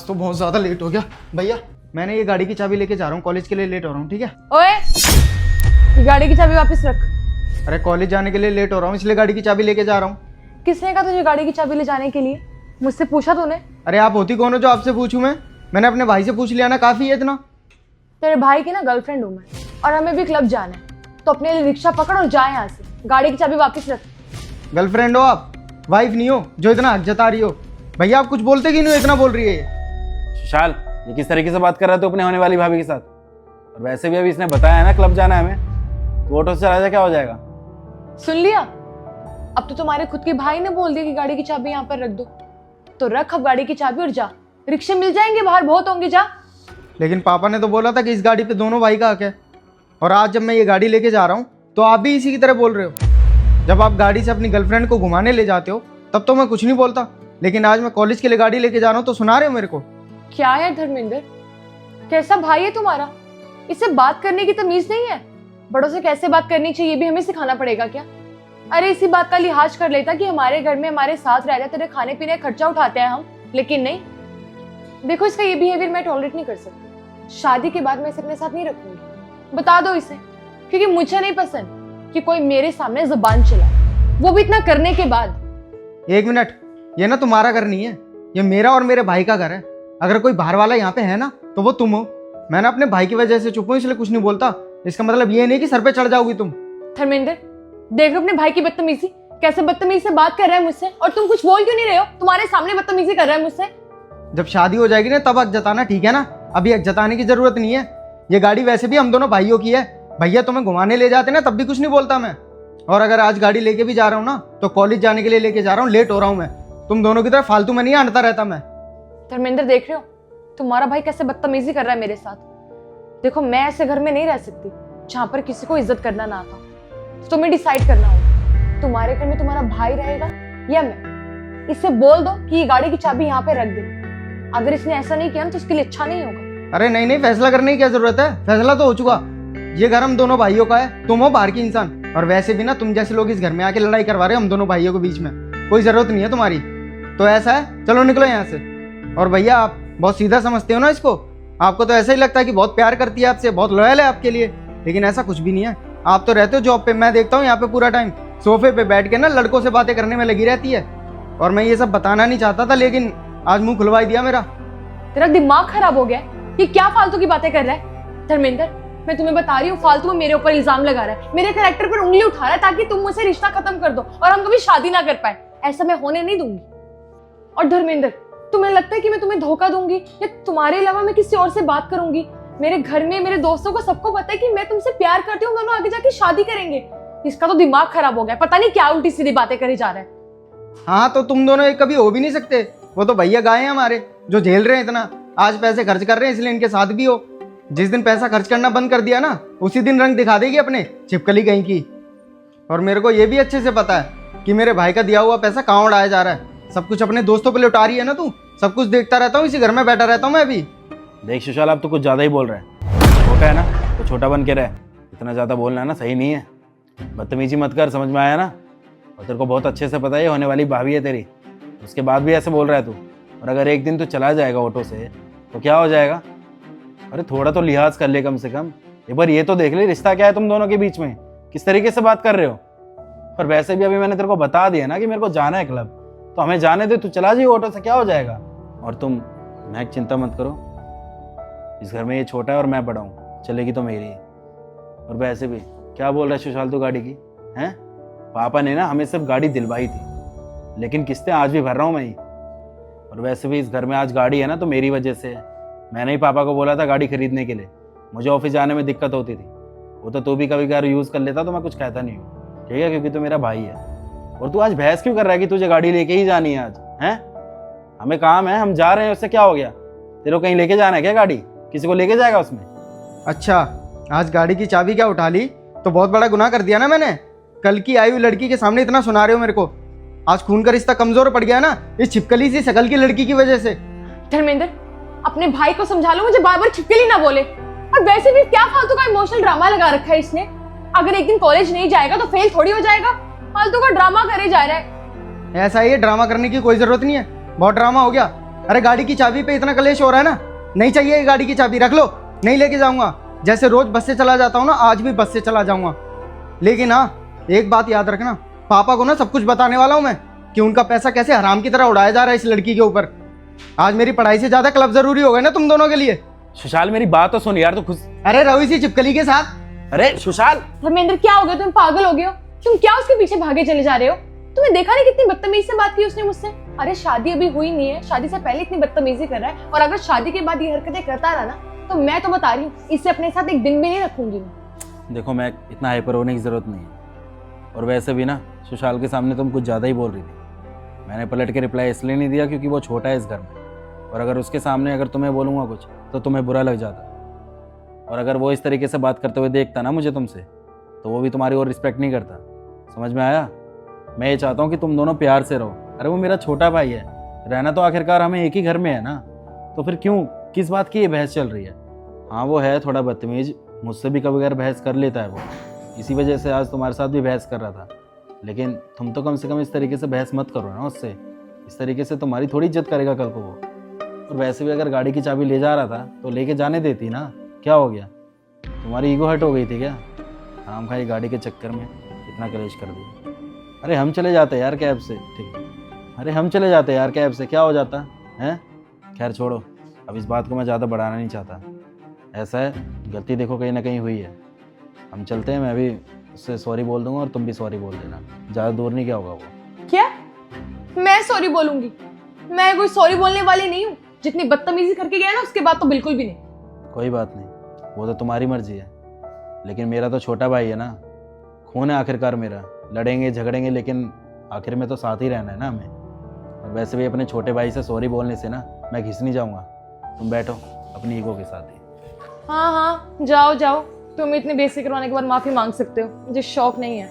तो बहुत ज्यादा लेट हो गया। भैया मैंने ये गाड़ी की चाबी लेके जा रहा हूँ, कॉलेज के लिए लेट हो रहा हूँ, ठीक है? ओए, ये गाड़ी की चाबी वापस रख। अरे कॉलेज जाने के लिए लेट हो रहा हूँ इसलिए गाड़ी की चाबी लेके जा रहा हूँ। किसने कहा तुझे गाड़ी की चाबी ले जाने के लिए? मुझसे पूछा तूने? अरे आप होती कौन हो जो आपसे पूछूं मैं? मैंने अपने भाई से पूछ लिया ना, काफी है इतना। तेरे भाई की ना गर्लफ्रेंड हूँ मैं, और हमें भी क्लब जाना है, तो अपने लिए रिक्शा पकड़ और जा यहाँ से। गाड़ी की चाबी वापस रख। गर्लफ्रेंड हो आप, वाइफ नहीं हो जो इतना हक जता रही हो। भैया आप कुछ बोलते क्यों नहीं हो, इतना बोल रही है ये? सुशाल, ये किस तरीके से बात कर रहा है तू अपने होने वाली भाभी के साथ? और वैसे भी अभी इसने बताया है ना क्लब जाना है हमें, तो ऑटो से चला जा, क्या हो जाएगा? सुन लिया? अब तो तुम्हारे खुद के भाई ने बोल दिया कि गाड़ी की चाबी यहाँ पर रख दो, तो रख अब गाड़ी की चाबी और जा। रिक्शे मिल जाएंगे बाहर, बहुत होंगे, जा। लेकिन पापा ने तो बोला था कि इस गाड़ी पे दोनों भाई का हक है, और आज जब मैं ये गाड़ी लेके जा रहा हूँ तो आप भी इसी की तरह बोल रहे हो। जब आप गाड़ी से अपनी गर्लफ्रेंड को घुमाने ले जाते हो तब तो मैं कुछ नहीं बोलता, लेकिन आज मैं कॉलेज के लिए गाड़ी लेके जा रहा हूँ तो सुना रहे हो मेरे को। क्या है धर्मेंद्र, कैसा भाई है तुम्हारा? इससे बात करने की तमीज नहीं है? बड़ों से कैसे बात करनी चाहिए भी हमें सिखाना पड़ेगा क्या? अरे इसी बात का लिहाज कर लेता कि हमारे घर में हमारे साथ रहता है, तेरे खाने पीने का खर्चा उठाते हैं हम, लेकिन नहीं। देखो इसका ये बिहेवियर मैं टॉलरेट नहीं कर सकती। शादी के बाद मैं इसे अपने साथ नहीं रखूंगी, बता दो इसे, क्योंकि मुझे नहीं पसंद कि कोई मेरे सामने जुबान चलाए, वो भी इतना करने के बाद। एक मिनट, ये ना तुम्हारा घर नहीं है, ये मेरा और मेरे भाई का घर है। अगर कोई बाहर वाला यहाँ पे है ना तो वो तुम हो। मैं ना अपने भाई की वजह से चुप हूँ इसलिए कुछ नहीं बोलता, इसका मतलब ये नहीं कि सर पे चढ़ जाओगी तुम। धर्मेंद्र देख लो अपने भाई की बदतमीजी, कैसे बदतमीजी से बात कर रहा है मुझसे, और तुम कुछ बोल क्यों नहीं रहे हो? तुम्हारे सामने बदतमीजी कर रहा है मुझसे। जब शादी हो जाएगी ना तब हक जताना, ठीक है ना? अभी हक जताने की जरूरत नहीं है। ये गाड़ी वैसे भी हम दोनों भाइयों की है, भैया तुम्हें घुमाने ले जाते ना तब भी कुछ नहीं बोलता मैं। और अगर आज गाड़ी लेके भी जा रहा हूँ ना तो कॉलेज जाने के लिए लेके जा रहा हूँ, लेट हो रहा हूँ मैं। तुम दोनों की तरफ फालतू में नहीं आंटता रहता मैं। धर्मेंद्र देख रहे हो तुम्हारा भाई कैसे बदतमीजी कर रहा है मेरे साथ? देखो मैं ऐसे घर में नहीं रह सकती जहां पर किसी को इज्जत करना ना आता। तो तुम्हें डिसाइड करना होगा, तुम्हारे घर में तुम्हारा भाई रहेगा या मैं। इससे बोल दो कि ये गाड़ी की चाबी यहाँ पे रख दे। अगर इसने ऐसा नहीं किया तो उसके लिए अच्छा नहीं होगा। अरे नहीं नहीं, फैसला करने की क्या जरूरत है, फैसला तो हो चुका। ये घर हम दोनों भाइयों का है, तुम हो बाहर की इंसान। और वैसे भी ना तुम जैसे लोग इस घर में आके लड़ाई करवा रहे हो हम दोनों भाइयों के बीच में, कोई जरूरत नहीं है तुम्हारी। तो ऐसा है, चलो निकलो यहाँ से। और भैया आप बहुत सीधा समझते हो ना इसको, आपको तो ऐसा ही लगता है कि बहुत प्यार करती है आपसे, बहुत लॉयल है आपके लिए, लेकिन ऐसा कुछ भी नहीं है। आप तो रहते हो जॉब पे, मैं देखता हूँ यहाँ पे पूरा टाइम सोफे पे बैठ के ना लड़कों से बातें करने में लगी रहती है। और मैं ये सब बताना नहीं चाहता था, लेकिन आज मुंह खुलवा दिया मेरा। तेरा दिमाग खराब हो गया है? ये क्या फालतू की बातें कर रहा है? धर्मेंद्र मैं तुम्हें बता रही हूँ, फालतू में मेरे ऊपर इल्जाम लगा रहा है, मेरे कैरेक्टर पर उंगली उठा रहा है ताकि तुम मुझसे रिश्ता खत्म कर दो और हम कभी शादी ना कर पाए। ऐसा मैं होने नहीं दूंगी। और धर्मेंद्र तुम्हें लगता है कि मैं तुम्हें धोखा दूंगी या तुम्हारे अलावा मैं किसी और से बात करूंगी? मेरे घर में मेरे दोस्तों को सबको पता है कि मैं तुमसे प्यार करती हूँ, दोनों आगे जाके शादी करेंगे। इसका तो दिमाग खराब हो गया, पता नहीं क्या उल्टी सीधी बातें करे जा रहा है। हाँ तो तुम दोनों एक कभी हो भी नहीं सकते। वो तो भैया गाय हैं हमारे जो झेल रहे हैं इतना, आज पैसे खर्च कर रहे हैं इसलिए इनके साथ भी हो। जिस दिन पैसा खर्च करना बंद कर दिया ना उसी दिन रंग दिखा देगी अपने, छिपकली कहीं की। और मेरे को ये भी अच्छे से पता है कि मेरे भाई का दिया हुआ पैसा कहाँ उड़ाया जा रहा है। सब कुछ अपने दोस्तों पे लौटा रही है ना तू, सब कुछ देखता रहता हूँ, इसी घर में बैठा रहता हूँ मैं भी। देख सुशाल, अब तो कुछ ज़्यादा ही बोल रहा है। छोटा है ना तो छोटा बन के रहे, इतना ज़्यादा बोलना है ना सही नहीं है। बदतमीजी मत कर, समझ में आया ना? और तेरे को बहुत अच्छे से पता है होने वाली भाभी है तेरी, उसके बाद भी ऐसे बोल रहा है तू। और अगर एक दिन तू चला जाएगा ऑटो से तो क्या हो जाएगा? अरे थोड़ा तो लिहाज कर ले कम से कम। एक बार ये तो देख ले रिश्ता क्या है तुम दोनों के बीच में, किस तरीके से बात कर रहे हो। और वैसे भी अभी मैंने तेरे को बता दिया ना कि मेरे को जाना है क्लब, तो हमें जाने दे, तू चला जाइए ऑटो से, क्या हो जाएगा? और तुम महक चिंता मत करो, इस घर में ये छोटा है और मैं बड़ा हूँ, चलेगी तो मेरी है। और वैसे भी क्या बोल रहा है सुशाल तू गाड़ी की हैं? पापा ने ना हमें सिर्फ गाड़ी दिलवाई थी, लेकिन किस्तें आज भी भर रहा हूँ मैं ही। और वैसे भी इस घर में आज गाड़ी है ना तो मेरी वजह से है। मैंने ही पापा को बोला था गाड़ी खरीदने के लिए, मुझे ऑफिस जाने में दिक्कत होती थी। वो तो तू भी कभी कभार यूज़ कर लेता तो मैं कुछ कहता नहीं हूँ, ठीक है, क्योंकि तू मेरा भाई है। और तू आज बहस क्यों कर रहा है कि तुझे गाड़ी लेके ही जानी है आज? हैं, हमें काम है, हम जा रहे हैं, उससे क्या हो गया? तेरे को कहीं लेके जाना है क्या? गाड़ी किसी को लेके जाएगा उसमें? अच्छा आज गाड़ी की चाबी क्या उठा ली तो बहुत बड़ा गुनाह कर दिया ना मैंने। कल की आई हुई लड़की के सामने इतना सुना रहे हो मेरे को। आज खून का रिश्ता कमजोर पड़ गया ना इस छिपकली सी शकल की लड़की की वजह से। धर्मेंद्र अपने भाई को समझा लो, मुझे बार बार छिपकली ना बोले। और वैसे भी क्या फालतू का इमोशनल ड्रामा लगा रखा है इसने। अगर एक दिन कॉलेज नहीं जाएगा तो फेल थोड़ी हो जाएगा, फालतू का ड्रामा करे जा रहा है। ऐसा ही है, ड्रामा करने की कोई जरूरत नहीं है, बहुत ड्रामा हो गया। अरे गाड़ी की चाबी पे इतना कलेश हो रहा है ना, नहीं चाहिए ये गाड़ी की चाबी, रख लो, नहीं लेके जाऊंगा। जैसे रोज बस से चला जाता हूँ ना, आज भी बस से चला जाऊंगा। लेकिन हाँ, एक बात याद रखना, पापा को ना सब कुछ बताने वाला हूँ मैं कि उनका पैसा कैसे हराम की तरह उड़ाया जा रहा है इस लड़की के ऊपर। आज मेरी पढ़ाई से ज्यादा क्लब जरूरी हो गए ना तुम दोनों के लिए। सुशाल मेरी बात तो सुन यार, तू खुश। अरे रहो इसी चिपकली के साथ। अरे सुशाल, धर्मेंद्र क्या हो गया, तुम पागल हो गए हो? तुम क्या उसके पीछे भागे चले जा रहे हो? तुम्हें देखा नहीं कितनी बदतमीजी से बात की उसने मुझसे? अरे शादी अभी हुई नहीं है, शादी से पहले इतनी बदतमीजी कर रहा है, और अगर शादी के बाद ये हरकतें करता रहा ना, तो मैं तो बता रही हूँ, इससे अपने साथ एक दिन भी नहीं रखूंगी मैं। देखो मैं इतना हाइपर होने की ज़रूरत नहीं है, और वैसे भी ना सुशाल के सामने तुम कुछ ज़्यादा ही बोल रही थी। मैंने पलट के रिप्लाई इसलिए नहीं दिया क्योंकि वो छोटा है इस घर में, और अगर उसके सामने अगर तुम्हें बोलूँगा कुछ तो तुम्हें बुरा लग जाता, और अगर वो इस तरीके से बात करते हुए देखता ना मुझे तुमसे, तो वो भी तुम्हारी और रिस्पेक्ट नहीं करता। समझ में आया? मैं ये चाहता हूँ कि तुम दोनों प्यार से रहो। अरे वो मेरा छोटा भाई है, रहना तो आखिरकार हमें एक ही घर में है ना, तो फिर क्यों किस बात की ये बहस चल रही है? हाँ वो है थोड़ा बदतमीज, मुझसे भी कभी अगर बहस कर लेता है वो, इसी वजह से आज तुम्हारे साथ भी बहस कर रहा था। लेकिन तुम तो कम से कम इस तरीके से बहस मत करो ना उससे, इस तरीके से तुम्हारी थोड़ी इज्जत करेगा कल को वो। और वैसे भी अगर गाड़ी की चाबी ले जा रहा था तो लेके जाने देती ना, क्या हो गया? तुम्हारी ईगो हर्ट हो गई थी क्या? हम खाई गाड़ी के चक्कर में इतना कलेश कर दिया। अरे हम चले जाते यार कैब से, ठीक है? अरे हम चले जाते यार कैब से, क्या हो जाता है? खैर छोड़ो, अब इस बात को मैं ज़्यादा बढ़ाना नहीं चाहता। ऐसा है, गलती देखो कहीं ना कहीं हुई है, हम चलते हैं। मैं भी उससे सॉरी बोल दूंगा और तुम भी सॉरी बोल देना, ज़्यादा दूर नहीं क्या होगा वो। क्या? मैं सॉरी बोलूंगी? मैं कोई सॉरी बोलने वाली नहीं हूँ। जितनी बदतमीजी करके गया ना, उसके बाद तो बिल्कुल भी नहीं। कोई बात नहीं, वो तो तुम्हारी मर्जी है, लेकिन मेरा तो छोटा भाई है ना, खून है आखिरकार मेरा। लड़ेंगे झगड़ेंगे लेकिन आखिर में तो साथ ही रहना है ना हमें। और वैसे भी अपने छोटे भाई से सॉरी बोलने से ना मैं घिस नहीं जाऊँगा। तुम बैठो अपनी ईगो के साथ ही। हाँ हाँ, जाओ जाओ, तुम इतने बेसिक करवाने के बाद माफी मांग सकते हो, मुझे शौक नहीं है।